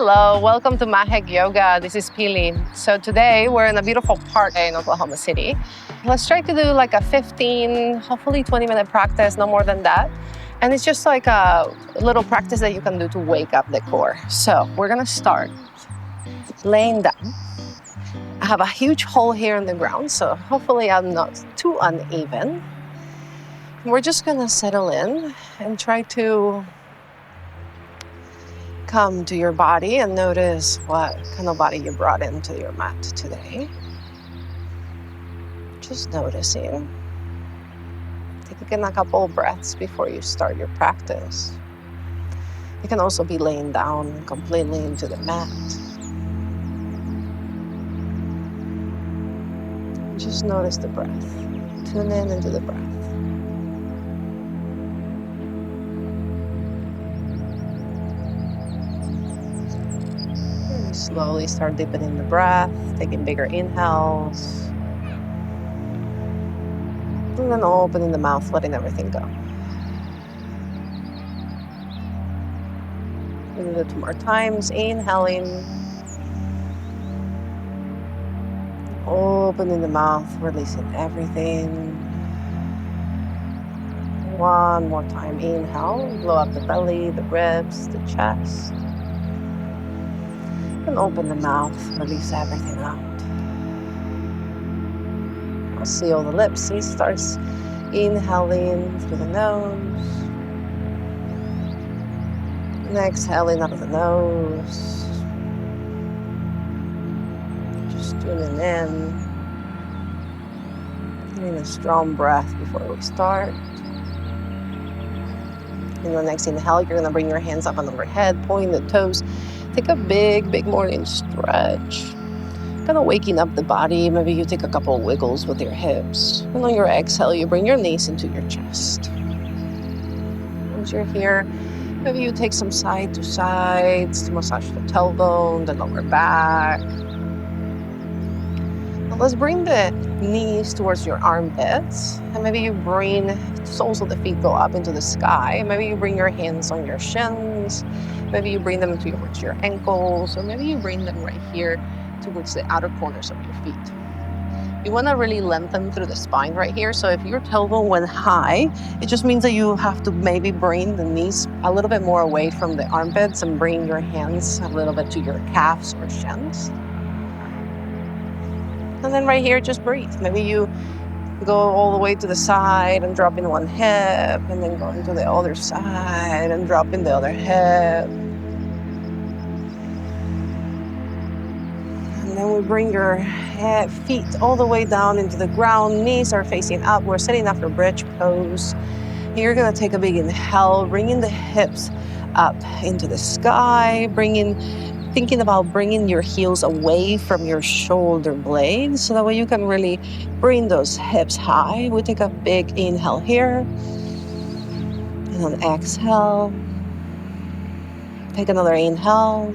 Hello, welcome to Magec Yoga. This is Pili. So today we're in a beautiful park in Oklahoma City. Let's try to do like a 15, hopefully 20-minute practice, no more than that. And it's just like a little practice that you can do to wake up the core. So we're gonna start laying down. I have a huge hole here in the ground, so hopefully I'm not too uneven. We're just gonna settle in and try to come to your body and notice what kind of body you brought into your mat today. Just noticing. Taking a couple of breaths before you start your practice. You can also be laying down completely into the mat. Just notice the breath. Tune in into the breath. Slowly start deepening the breath, taking bigger inhales. And then opening the mouth, letting everything go. We do it 2 more times. Inhaling. Opening the mouth, releasing everything. 1 more time. Inhale, blow up the belly, the ribs, the chest. And open the mouth, release everything out. I'll seal the lips. He starts inhaling through the nose. And exhaling out of the nose. Just tuning in. Getting a strong breath before we start. In the next inhale, you're gonna bring your hands up and overhead, pointing the toes. Take a big morning stretch. Kind of waking up the body. Maybe you take a couple of wiggles with your hips. And on your exhale, you bring your knees into your chest. Once you're here, maybe you take some side to sides to massage the tailbone, the lower back. Now let's bring the knees towards your armpits. And maybe you bring the soles of the feet go up into the sky. Maybe you bring your hands on your shins. Maybe you bring them towards your ankles, or maybe you bring them right here towards the outer corners of your feet. You want to really lengthen through the spine right here. So if your tailbone went high, it just means that you have to maybe bring the knees a little bit more away from the armpits and bring your hands a little bit to your calves or shins. And then right here, just breathe. Maybe you go all the way to the side and drop in one hip, and then go into the other side and drop in the other hip. And then we bring your feet all the way down into the ground. Knees are facing up. We're setting up for bridge pose. You're gonna take a big inhale, bringing the hips up into the sky, thinking about bringing your heels away from your shoulder blades, so that way you can really bring those hips high. We take a big inhale here, and then exhale. Take another inhale.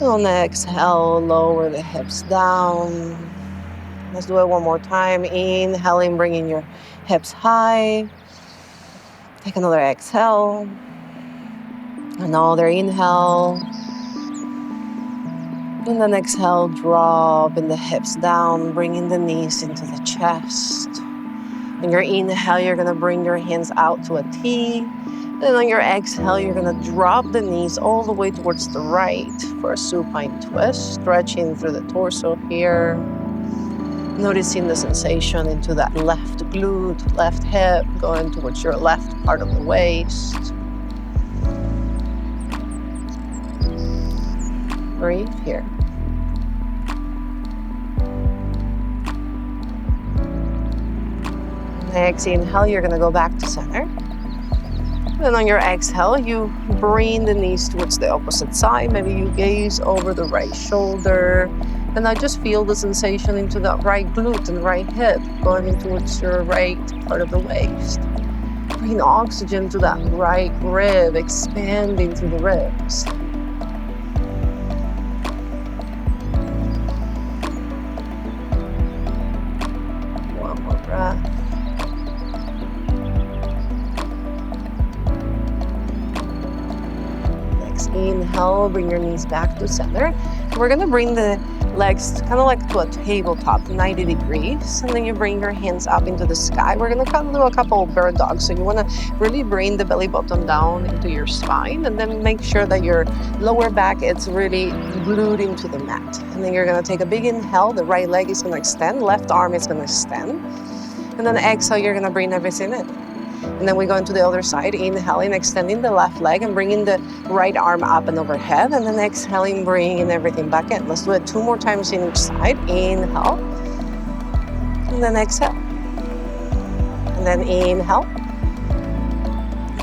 And on the exhale, lower the hips down. Let's do it 1 more time. Inhaling, bringing your hips high. Take another exhale. Another inhale. And then exhale, dropping the hips down, bringing the knees into the chest. On your inhale, you're gonna bring your hands out to a T. And on your exhale, you're gonna drop the knees all the way towards the right for a supine twist, stretching through the torso here. Noticing the sensation into that left glute, left hip, going towards your left part of the waist. Breathe here. Next inhale, you're gonna go back to center. Then on your exhale, you bring the knees towards the opposite side. Maybe you gaze over the right shoulder. And now just feel the sensation into that right glute and right hip, going in towards your right part of the waist. Bring oxygen to that right rib, expanding through the ribs. One more breath. Inhale, bring your knees back to center. We're gonna bring the legs kind of like to a tabletop, 90 degrees. And then you bring your hands up into the sky. We're gonna kind of do a couple of bird dogs. So you wanna really bring the belly button down into your spine, and then make sure that your lower back, it's really glued into the mat. And then you're gonna take a big inhale. The right leg is gonna extend, left arm is gonna extend. And then exhale, you're gonna bring everything in. And then we go into the other side, inhaling, extending the left leg and bringing the right arm up and overhead. And then exhaling, bringing everything back in. Let's do it 2 more times in each side. Inhale. And then exhale. And then inhale.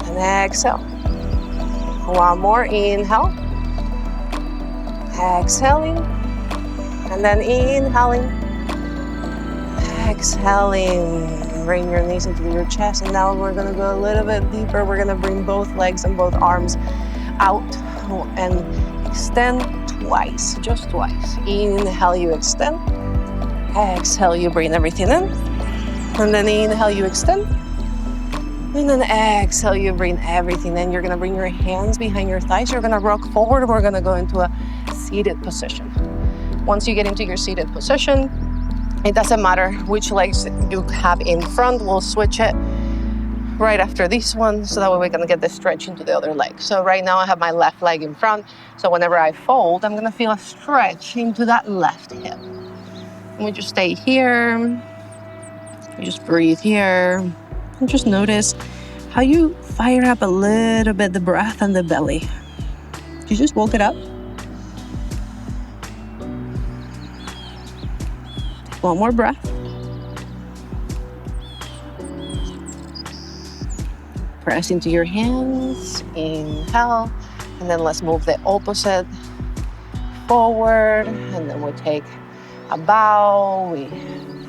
And exhale. 1 more, inhale. Exhaling. And then inhaling. Exhaling. Bring your knees into your chest, and now we're gonna go a little bit deeper. We're gonna bring both legs and both arms out and extend twice, just twice. Inhale, you extend. Exhale, you bring everything in. And then inhale, you extend. And then exhale, you bring everything in. You're gonna bring your hands behind your thighs. You're gonna rock forward. We're gonna go into a seated position. Once you get into your seated position, it doesn't matter which legs you have in front. We'll switch it right after this one, so that way we're gonna get the stretch into the other leg. So right now I have my left leg in front. So whenever I fold, I'm gonna feel a stretch into that left hip. And we just stay here. You just breathe here. And just notice how you fire up a little bit the breath and the belly. You just woke it up. 1 more breath. Press into your hands, inhale, and then let's move the opposite forward, and then we take a bow, we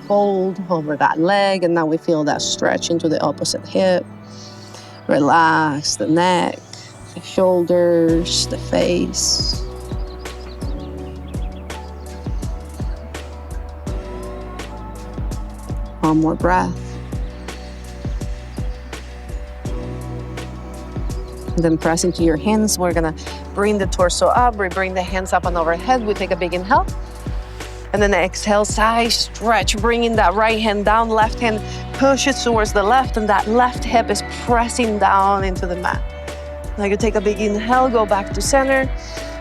fold over that leg, and now we feel that stretch into the opposite hip. Relax the neck, the shoulders, the face. One more breath. And then press into your hands. We're gonna bring the torso up. We bring the hands up and overhead. We take a big inhale. And then exhale, side stretch. Bringing that right hand down, left hand pushes towards the left, and that left hip is pressing down into the mat. Now you take a big inhale, go back to center.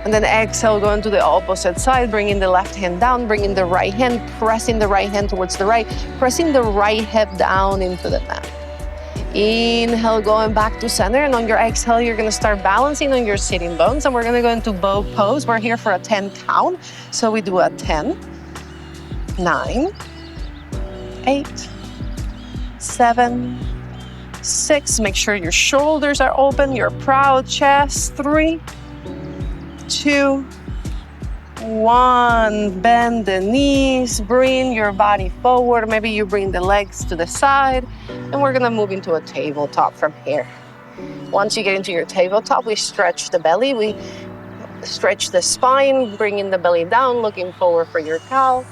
And then exhale, go into the opposite side, bringing the left hand down, bringing the right hand, pressing the right hand towards the right, pressing the right hip down into the mat. Inhale, going back to center, and on your exhale, you're gonna start balancing on your sitting bones, and we're gonna go into bow pose. We're here for a 10 count. So we do a 10, 9, 8, 7, 6. Make sure your shoulders are open, your proud chest. 3, 2, 1. Bend the knees, bring your body forward. Maybe you bring the legs to the side, and we're gonna move into a tabletop from here. Once you get into your tabletop, we stretch the belly, we stretch the spine, bringing the belly down, looking forward for your cow.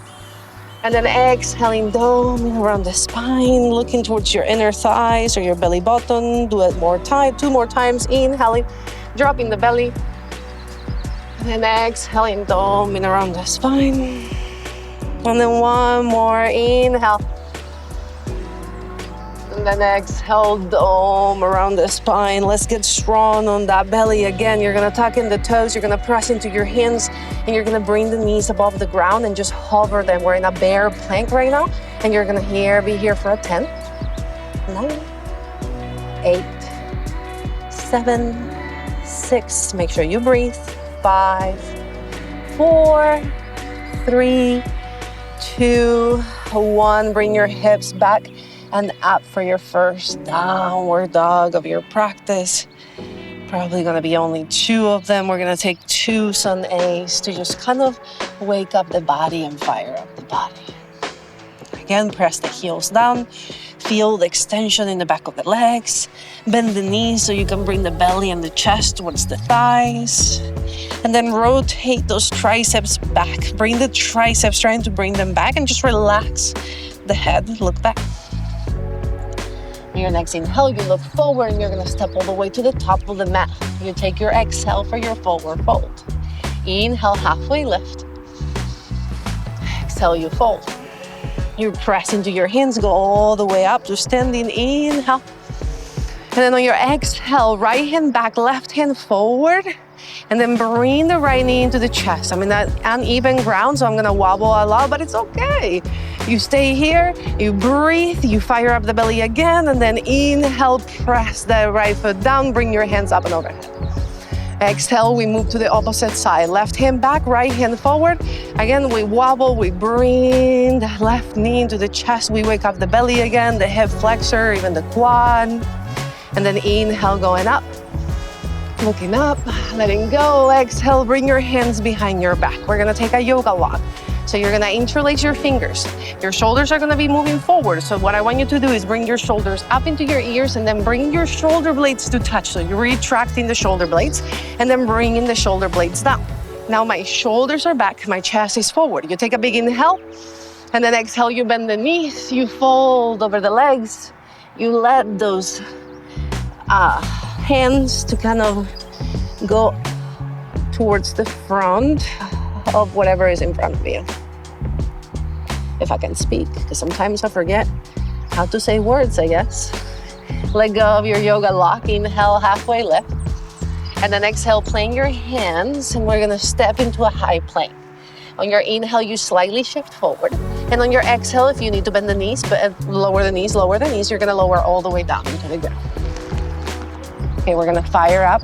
And then exhaling, dome around the spine, looking towards your inner thighs or your belly button. Do it more time, 2 more times. Inhaling, dropping the belly. And then exhaling, doming around the spine. And then 1 more, inhale. And then exhale, dome around the spine. Let's get strong on that belly again. You're gonna tuck in the toes, you're gonna press into your hands, and you're gonna bring the knees above the ground and just hover them. We're in a bear plank right now, and you're gonna be here for a 10, 9, 8, 7, 6. Make sure you breathe. 5, 4, 3, 2, 1. Bring your hips back and up for your first downward dog of your practice. Probably gonna be only 2 of them. We're gonna take 2 Sun A's to just kind of wake up the body and fire up the body. Again, press the heels down. Feel the extension in the back of the legs. Bend the knees so you can bring the belly and the chest towards the thighs. And then rotate those triceps back. Bring the triceps, trying to bring them back, and just relax the head. Look back. your next inhale, you look forward and you're gonna step all the way to the top of the mat. You take your exhale for your forward fold. Inhale, halfway lift. Exhale, you fold. You press into your hands, go all the way up to standing. Inhale. And then on your exhale, right hand back, left hand forward. And then bring the right knee into the chest. I'm in that uneven ground, so I'm gonna wobble a lot, but it's okay. You stay here, you breathe, you fire up the belly again, and then inhale, press the right foot down, bring your hands up and overhead. Exhale, we move to the opposite side. Left hand back, right hand forward. Again, we wobble, we bring the left knee into the chest, we wake up the belly again, the hip flexor, even the quad. And then inhale, going up. Looking up, letting go, exhale, bring your hands behind your back. We're gonna take a yoga lock. So you're gonna interlace your fingers. Your shoulders are gonna be moving forward. So what I want you to do is bring your shoulders up into your ears and then bring your shoulder blades to touch. So you're retracting the shoulder blades and then bringing the shoulder blades down. Now my shoulders are back, my chest is forward. You take a big inhale and then exhale, you bend the knees, you fold over the legs. You let those hands to kind of go towards the front of whatever is in front of you. If I can speak, because sometimes I forget how to say words, I guess. Let go of your yoga lock, inhale, halfway lift. And then exhale, plane your hands, and we're gonna step into a high plank. On your inhale, you slightly shift forward. And on your exhale, if you need to bend the knees, but lower the knees, you're gonna lower all the way down into the ground. Okay, we're gonna fire up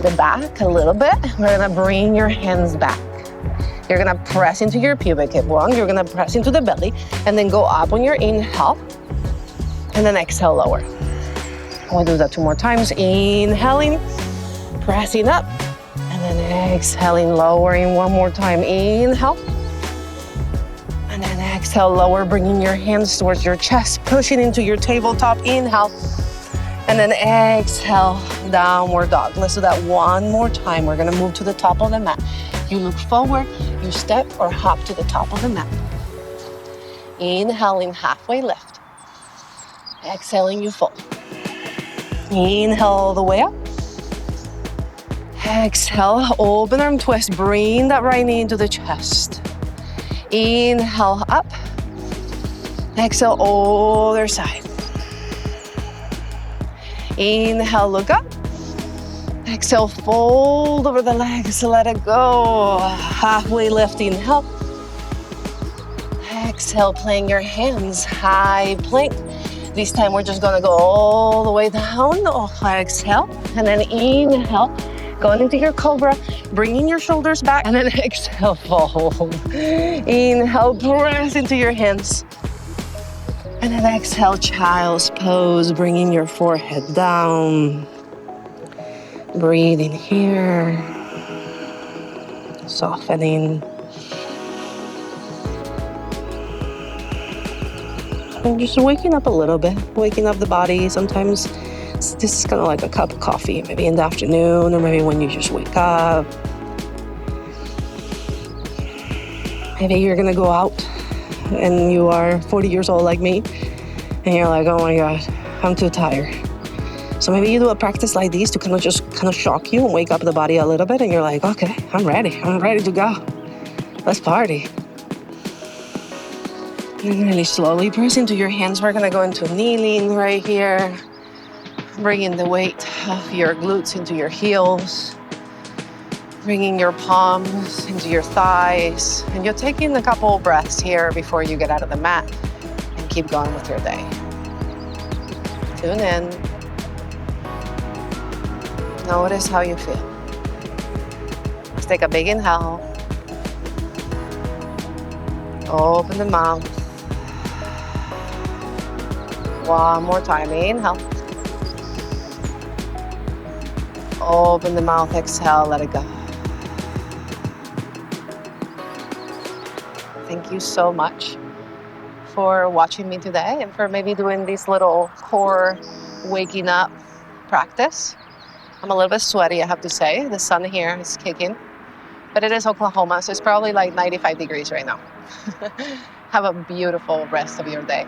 the back a little bit. We're gonna bring your hands back. You're gonna press into your pubic hip bone. You're gonna press into the belly and then go up on your inhale and then exhale, lower. We'll do that 2 more times. Inhaling, pressing up, and then exhaling, lowering 1 more time. Inhale, and then exhale, lower, bringing your hands towards your chest, pushing into your tabletop. Inhale. And then exhale, downward dog. Let's do that 1 more time. We're gonna move to the top of the mat. You look forward, you step or hop to the top of the mat. Inhaling, halfway lift. Exhaling, you fold. Inhale all the way up. Exhale, open arm twist. Bring that right knee into the chest. Inhale, up. Exhale, other side. Inhale, look up. Exhale, fold over the legs, let it go. Halfway lift, inhale. Exhale, playing your hands, high plank. This time we're just gonna go all the way down. Exhale, and then inhale. Going into your cobra, bringing your shoulders back, and then exhale, fold. Inhale, press into your hands. And then exhale, child's pose, bringing your forehead down. Breathing here. Softening. And just waking up a little bit, waking up the body. Sometimes this is kind of like a cup of coffee, maybe in the afternoon or maybe when you just wake up. Maybe you're gonna go out and you are 40 years old like me, and you're like, oh my God, I'm too tired. So maybe you do a practice like this to kind of shock you and wake up the body a little bit, and you're like, okay, I'm ready to go. Let's party. And really slowly press into your hands. We're gonna go into kneeling right here, bringing the weight of your glutes into your heels. Bringing your palms into your thighs, and you're taking a couple breaths here before you get out of the mat and keep going with your day. Tune in. Notice how you feel. Let's take a big inhale. Open the mouth. 1 more time. Inhale. Open the mouth. Exhale. Let it go. Thank you so much for watching me today and for maybe doing this little core waking up practice. I'm a little bit sweaty, I have to say. The sun here is kicking, but it is Oklahoma, so it's probably like 95 degrees right now. Have a beautiful rest of your day.